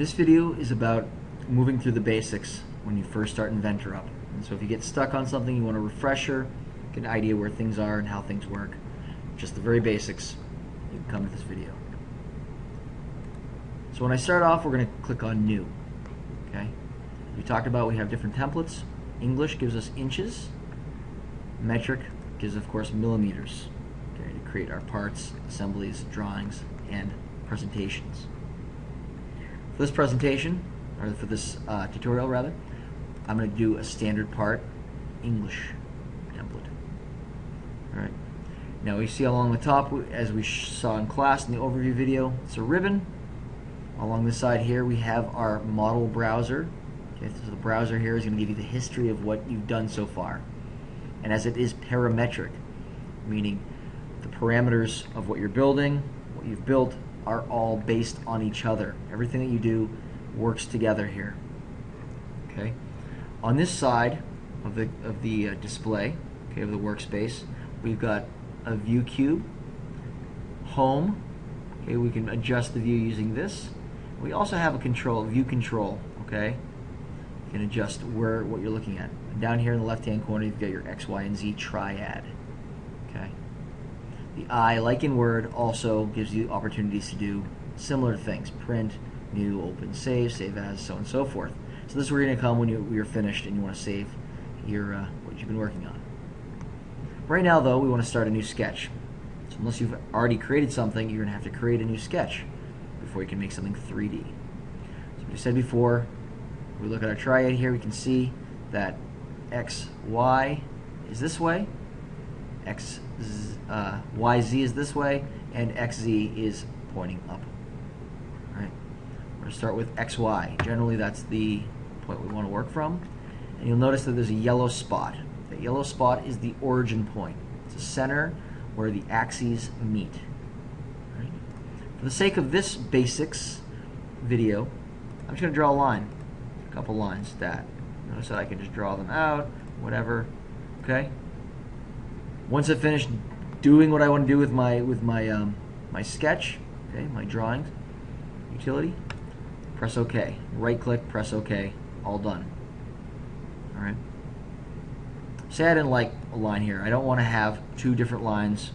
This video is about moving through the basics when you first start Inventor up. And so if you get stuck on something, you want a refresher, get an idea where things are and how things work, just the very basics, you can come to this video. So when I start off, we're going to click on New. Okay? We talked about we have different templates. English gives us inches. Metric gives, of course, millimeters. Okay, to create our parts, assemblies, drawings, and presentations. For this presentation, or for this tutorial rather, I'm going to do a standard part English template. Alright. Now we see along the top, as we saw in class in the overview video, it's a ribbon. Along the side here we have our model browser. Okay, so the browser here is going to give you the history of what you've done so far. And as it is parametric, meaning the parameters of what you're building, what you've built, are all based on each other. Everything that you do works together here. Okay. On this side of the display, okay, of the workspace, we've got a view cube, home. Okay, we can adjust the view using this. We also have a view control. Okay, you can adjust what you're looking at. And down here in the left-hand corner, you've got your X, Y, and Z triad. Okay. The I, like in Word, also gives you opportunities to do similar things: print, new, open, save as, so on and so forth. So this is where you're going to come when you're finished and you want to save your what you've been working on. Right now, though, we want to start a new sketch. So unless you've already created something, you're going to have to create a new sketch before you can make something 3D. So we said before, we look at our triad here, we can see that X, Y is this way, Y, Z is this way, and X, Z is pointing up. All right. We're going to start with X, Y. Generally, that's the point we want to work from. And you'll notice that there's a yellow spot. That yellow spot is the origin point. It's the center where the axes meet. All right. For the sake of this basics video, I'm just going to draw a line. A couple lines. Notice that I can just draw them out, whatever. Okay. Once I've finished doing what I want to do with my sketch, okay, my drawings, utility, press OK. Right click, press OK. All done. All right. Say I didn't like a line here. I don't want to have two different lines.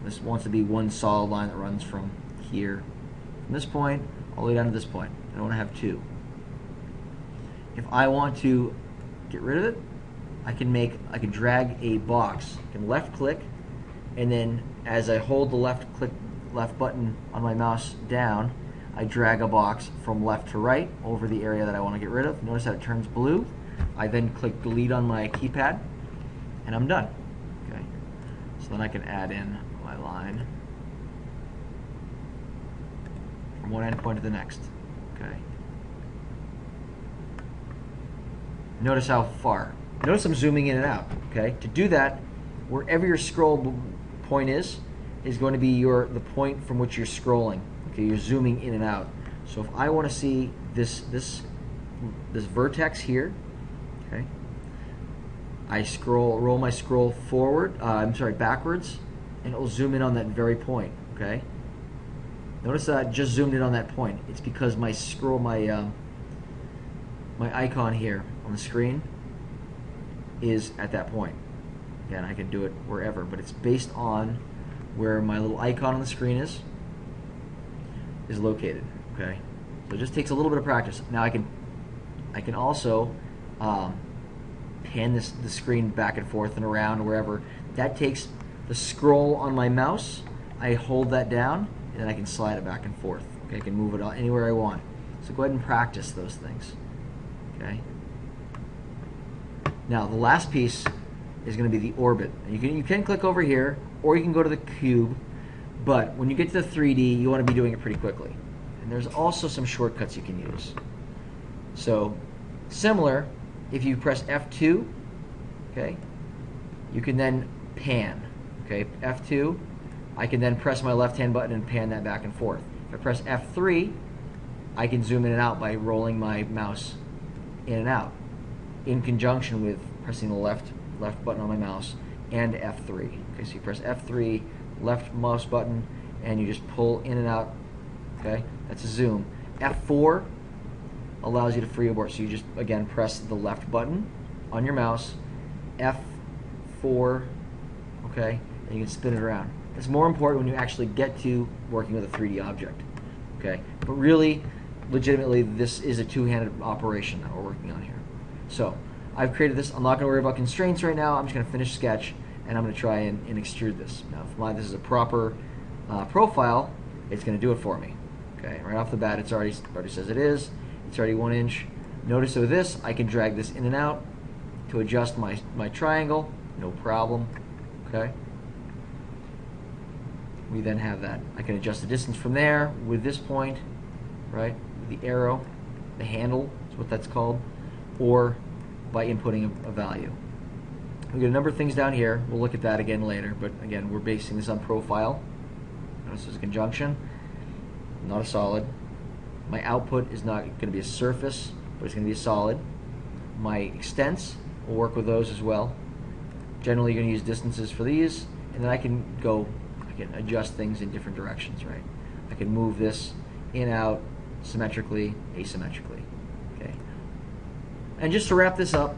This wants to be one solid line that runs from here, from this point all the way down to this point. I don't want to have two. If I want to get rid of it, I can drag a box. I can left click, and then as I hold the left button on my mouse down, I drag a box from left to right over the area that I want to get rid of. Notice that it turns blue. I then click delete on my keypad, and I'm done. Okay. So then I can add in my line from one endpoint to the next. Okay. Notice how far. Notice I'm zooming in and out. Okay. To do that, wherever your scroll point is going to be the point from which you're scrolling. Okay, you're zooming in and out. So if I want to see this vertex here, okay, I roll my scroll forward. Backwards, and it will zoom in on that very point. Okay. Notice that I just zoomed in on that point. It's because my icon here on the screen is at that point. Again, I can do it wherever, but it's based on where my little icon on the screen is located. Okay, so it just takes a little bit of practice. Now I can also pan the screen back and forth and around wherever. That takes the scroll on my mouse. I hold that down, and then I can slide it back and forth. Okay, I can move it anywhere I want. So go ahead and practice those things. Okay. Now the last piece is going to be the orbit. And you can click over here, or you can go to the cube, but when you get to the 3D, you want to be doing it pretty quickly. And there's also some shortcuts you can use. So similar, if you press F2, okay, you can then pan. Okay, F2, I can then press my left-hand button and pan that back and forth. If I press F3, I can zoom in and out by rolling my mouse in and out, in conjunction with pressing the left button on my mouse and F3. Okay, so you press F3, left mouse button, and you just pull in and out. Okay, that's a zoom. F4 allows you to freeboard. So you just, again, press the left button on your mouse, F4, okay, and you can spin it around. It's more important when you actually get to working with a 3D object, okay? But really, legitimately, this is a two-handed operation that we're working on here. So I've created this. I'm not going to worry about constraints right now. I'm just going to finish sketch, and I'm going to try and extrude this. Now, if this is a proper profile, it's going to do it for me. Okay, right off the bat, it already says it is. It's already 1 inch. Notice with this, I can drag this in and out to adjust my triangle. No problem. Okay. We then have that. I can adjust the distance from there with this point, right? With the arrow, the handle is what that's called, or by inputting a value. We got a number of things down here. We'll look at that again later, but again, we're basing this on profile. Notice there's a conjunction, not a solid. My output is not going to be a surface, but it's going to be a solid. My extents will work with those as well. Generally, you're going to use distances for these, and then I can adjust things in different directions, right? I can move this in, out, symmetrically, asymmetrically, okay? And just to wrap this up,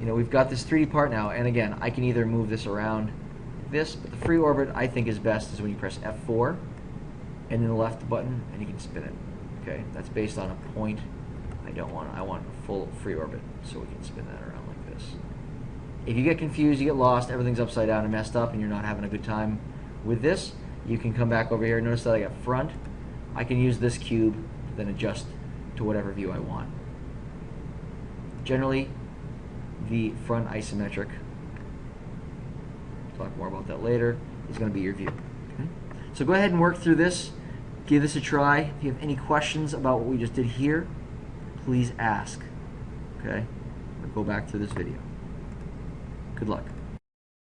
we've got this 3D part now, and again, I can either move this around like this, but the free orbit I think is best is when you press F4 and then the left button, and you can spin it, okay? That's based on a point. I want a full free orbit, so we can spin that around like this. If you get confused, you get lost, everything's upside down and messed up, and you're not having a good time with this, you can come back over here. Notice that I got front. I can use this cube, then adjust to whatever view I want. Generally, the front isometric, we'll talk more about that later, is going to be your view. Okay? So go ahead and work through this. Give this a try. If you have any questions about what we just did here, please ask. Okay? We'll go back through this video. Good luck.